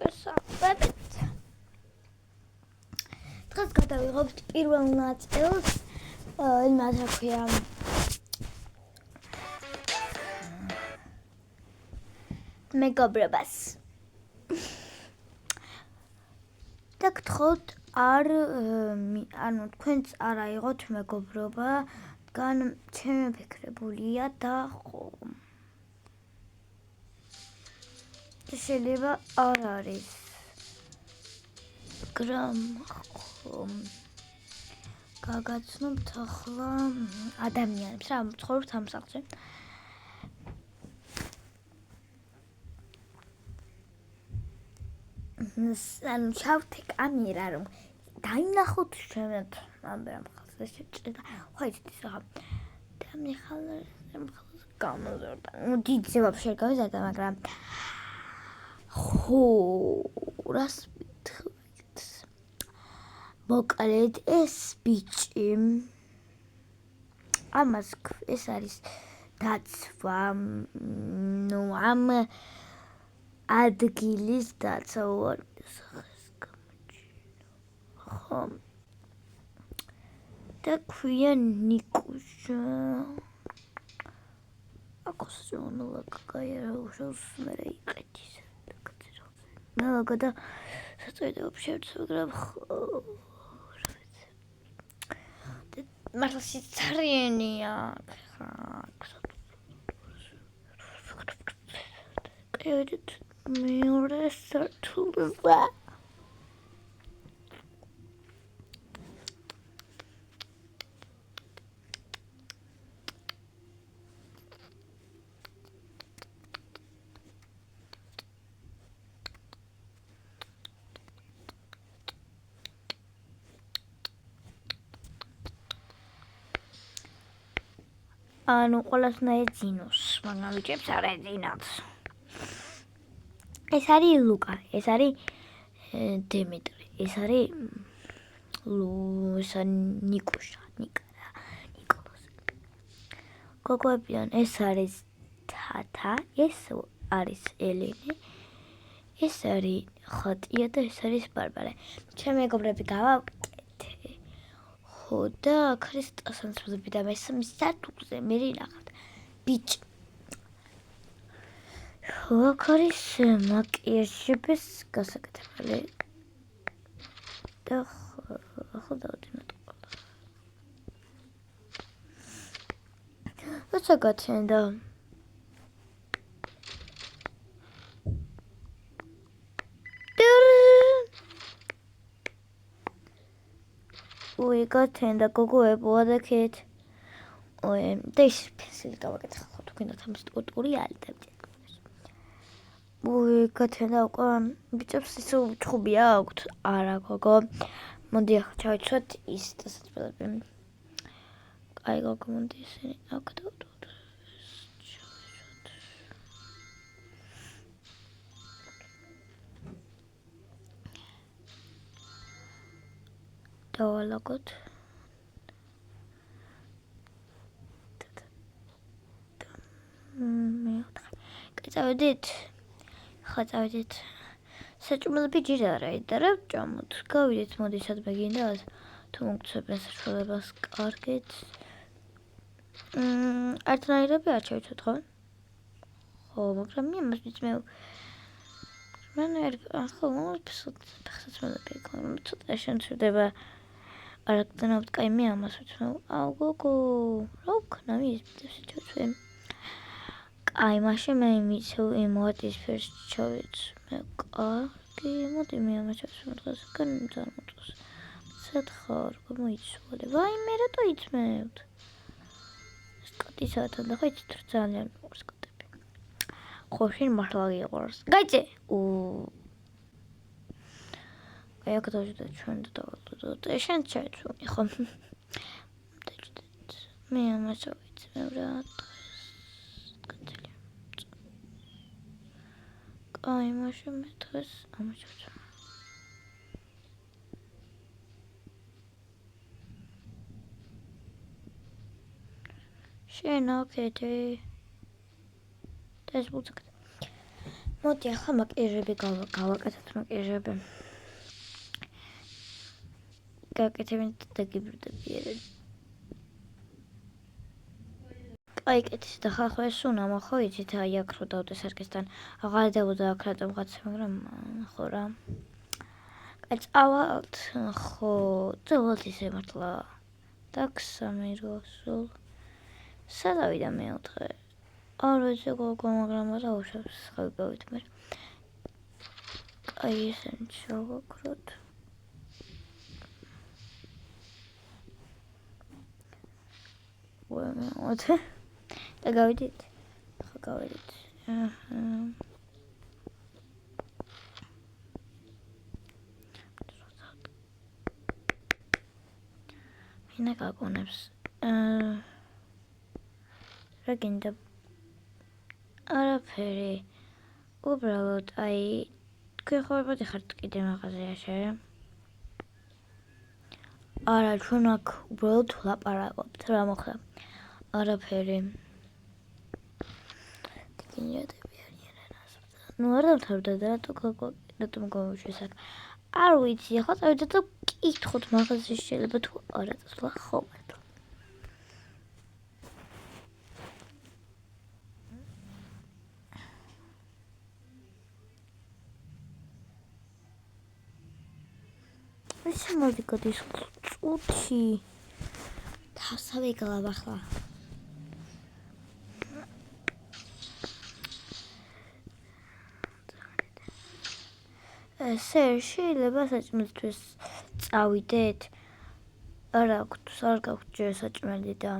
შესაძლებით. დღეს გადავიღებთ პირველ ნაწილს, იმას რა ქვია, მეგობრობას. და გთხოვთ თქვენც არ აიღოთ მეგობრობა, თან ჩემი ფიქრებულია და ხომ. შეიძლება არ არის. მაგრამ ხომ გაგაცნობთ ახლა ადამიანებს რა ცხოვრობთ ამ სახლში. ანუ ჩავთე კამერა რომ დაინახოთ ჩვენად ამბერამ ხალხს შეჭრა. ხო იცით ახლა და მიხალე გამოზარდა. ну დიდზე вообще გავიზარდა, მაგრამ ხო რას ვიტყვით. მოკლედ ეს ბიჭი ამას ეს არის დაცვა, ну ამ ადგილის დაცვა სახეს გამოჩინო. ხო და ქვია ნიკუშა. აკოს მონოლოგ კაია უშავს მე იყეთის და კაცრო. ნალაგა და საწოიდა вообще მაგრამ მართლა სიცარიენია. კაიდით მეორე სართულზე. ანუ ყველასნაირ ძინოს, მაგრამ ვიჭებს არ ეძინათ. ეს არის ლუკა, ეს არის დიმიტრი, ეს არის ნიკუშა, ნიკოლოზ. გოგოებიან, ეს არის თათა, ეს არის ელენე, ეს არის ხატია და ეს არის ბარბარე. ჩემი მეგობრები გავაკეთე. ხო და ქრისტესანსრები და მესამე სართულზე მე ნახავთ ბიჭი. აქ არის მაკიაჟების გასაკეთებელი და ახლა დავდინოთ ყველა. როცა გაცენდა გაცენდა გოგოებო ადაკეთ. და ის ფენსილი დავაკეთე ხო თუ გინდათ ამის ტუტორიალი დავჭერ. გაცენდა უკვე ბიჭებს ისე ჩხუბია აქვთ. არა გოგო. მოდი ახლა ჩავიცვათ ის დასაწყისებლები. კაი გოგო მოდი ისინი აქ დავდოთ. დავალაგოთ. წავედით. ხა წავედით. საჭმელები ჯერ არ აიდარებთ, ჭამოთ. გავიდეთ, მოდი სადმე გინდათ. თუ მოგცემენ საშუალებას კარგით. ერთნაირები არ ჩავიცოთ ხო? ხო, მაგრამ მე მას ვიცმევ. მან ახლა საჭმელები გქონდა, ცოტა შემცირდება. არაკდანავთ, კაი მე ამას ვიცმევ. აუ გოგო, რა ვქნა მის ბიჭებს ჩავცვენ. აი მაშინ მე იმოდის ფერს ჩავიცმე. კარგი, მოდი მე ამას ჩავცმე დღეს განმოწოს. სათხარ, გამოიცვალე. ვაი მე რატო იცმევთ? სკოტისათან და ხო იცით ძალიან მოყურს სკოტები. ხო შენ მართლა გიყვარს. გაიწე. აი აქ დავჭდა ჩვენ და დავალოდოთ. შენ ჩაიცვი ხო? მე ამას ვიცმევ რა. აი მაშინ მე დღეს ამოჩვენა. შენ აკეთე. ეს ბუცკა. მოდი ახლა მაკიაჟები გავაკეთოთ მაკიაჟები. გაკეთებინეთ და გიბრდებიან. აი კეთით და ხახო ეს უნამა ხო იცით აი აქ რო დავდეს არქესთან აღარ დავუდა აქ რატომ კაცი მაგრამ ხო რა აი წავალთ ხო წავალთ ისე მართლა ტაქსამი რო სულ სადავიდა მეოთხე არ ვიცი გოგო მაგრამ რა უშავს ხალგავით მე აი ესენ ჩავაკროთ ვემეოთე და გავიდით ხო გავიდით ვინა გაგონებს რა გინდა არაფერი უბრალოდ აი თქვენ ხართ კიდე მაღაზიაში არა ჩვენ აქ უბრალოდ ვლაპარაკობთ რა მოხდა არაფერი ну არ დავთავრდა და რატომ გავუშვეს აქ არ ვიცი ახლა წავიდეთ და კითხოთ მაღაზიაში შეიძლება თუ არა წასვლა ხო მართლა ისე მოდი გადის წუთი თავსავე გალაბახლა ესე შეიძლება საჭმელთვის წავიდეთ არ აქვს არ გაქვს ჯერ საჭმელი და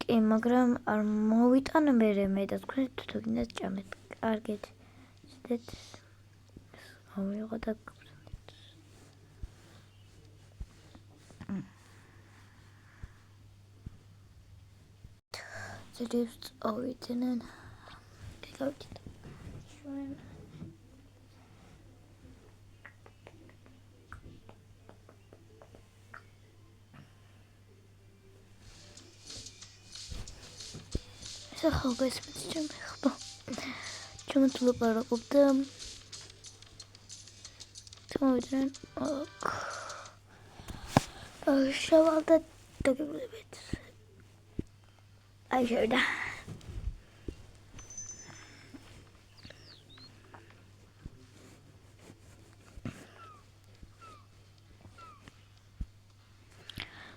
კი მაგრამ არ მოვიტან მე და თქვენ თუ გინდათ ჭამეთ კარგით ისეთ ავიღო და ძირებს წავიდნენ გავიდით ჩვენ ახლა გასმით ჩემი ხბო ჩემ თუ ლაპარაკობდა თუმცა შავალ და დაგებულებით აი შევიდა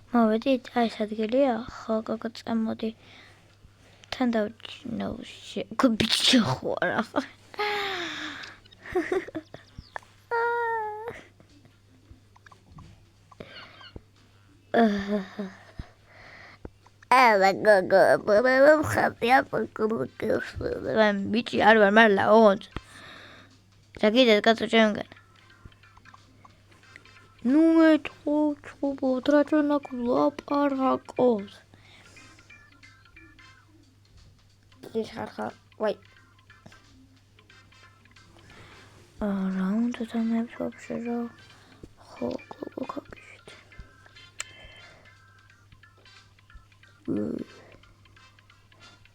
მოვედით აი ეს ადგილია ხო გოგო წამოდი თან დავჩინავში გბიჭი ხო არა ალა გოგო ბაბამ ხატია პოკულკოს მან ბიჭი არ ვარ მარლა ოღონდ ზაგიდეთ კაცო ჩემგან ნუ ეთქო ჩუბოთ რა ჩანაკ ლაპარაკობს ხარხა ვაი რა უნდა დამებს вообще რა ხო გოგო კაპიშით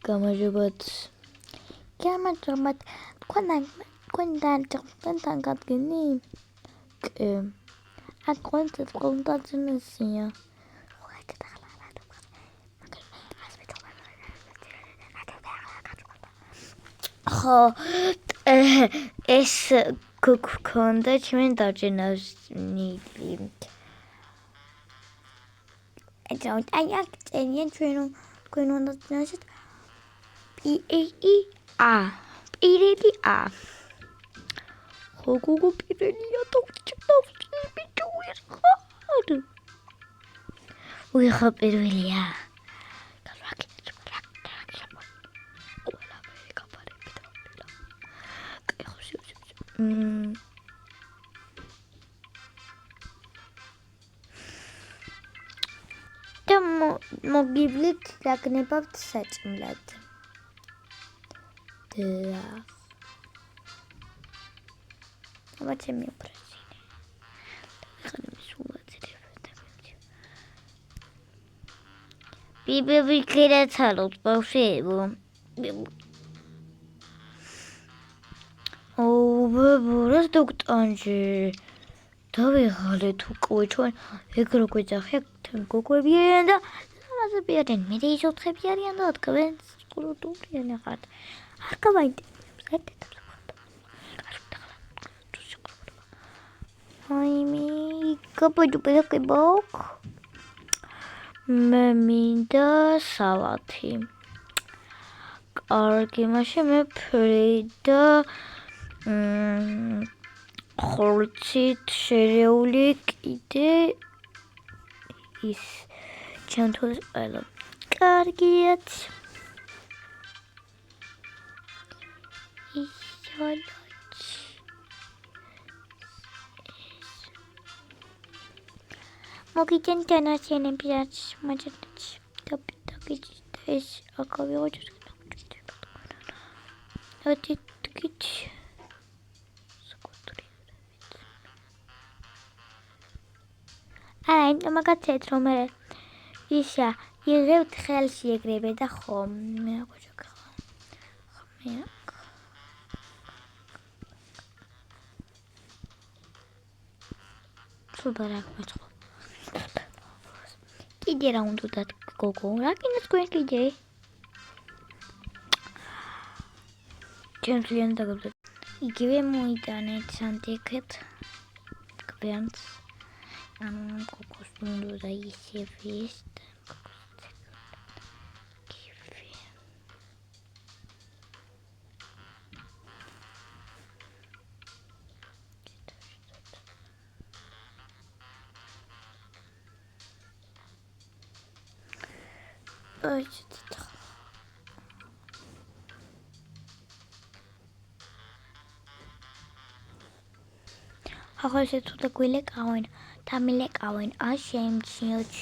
გამარჯობათ თქვენთან გადგენი კი აქ კონტაცინესია ხო ეს გქონდა ჩვენ დაჭინავსნილი აი აქ წერიან ჩვენ უნდა დაჭინავსით პირელი ა ხო გოგო პირელია დავჭინავსი ბიჭო ვიხარ პირველია და მოგიბლით რაგნებავთ საჭმლად და ამათემი პრეზიდენტი ხანმის უვაძლებდა ბიბები ქირაცალოთ ბავშვებო ვებურას დოქტანჯი დავიღალეთ უკვე ჩვენ ეგ რო გვეძახეთ გოგოები არიან და ლამაზები არიან მე ის ოთხები არიან და თქვენ სკრუტულიან ახლა არ გავაინტერესებს აიმი კაპოჯუპე ბოკ მე მინდა სალათი კარგი მაშინ მე ფრეიდა ხორცით შერეული კიდე ის ჩემთვის ყველა კარგიათ ის სალათი მოგიძენ დანაშენები რაც მაჯერდაც დაგიჭირდა ეს აკავიღო ოდით აი მაგაცეთ რომ მე ისა იღებთ ხელში ეგრევე და ხომ მე აკვაჭა ხმე სულბარაკ მაწყო კიდე რა უნდა გოგო რა კიდე თქვენ კიდე ჩემს ლიან დაგაბდა იგივე მოიტანეთ სანტიკეთ გვიანც კოკოს უნდა და ისევ ის ახლა ეს თუ და გვილეკავენ და მილეკავენ აშემჩიოჩ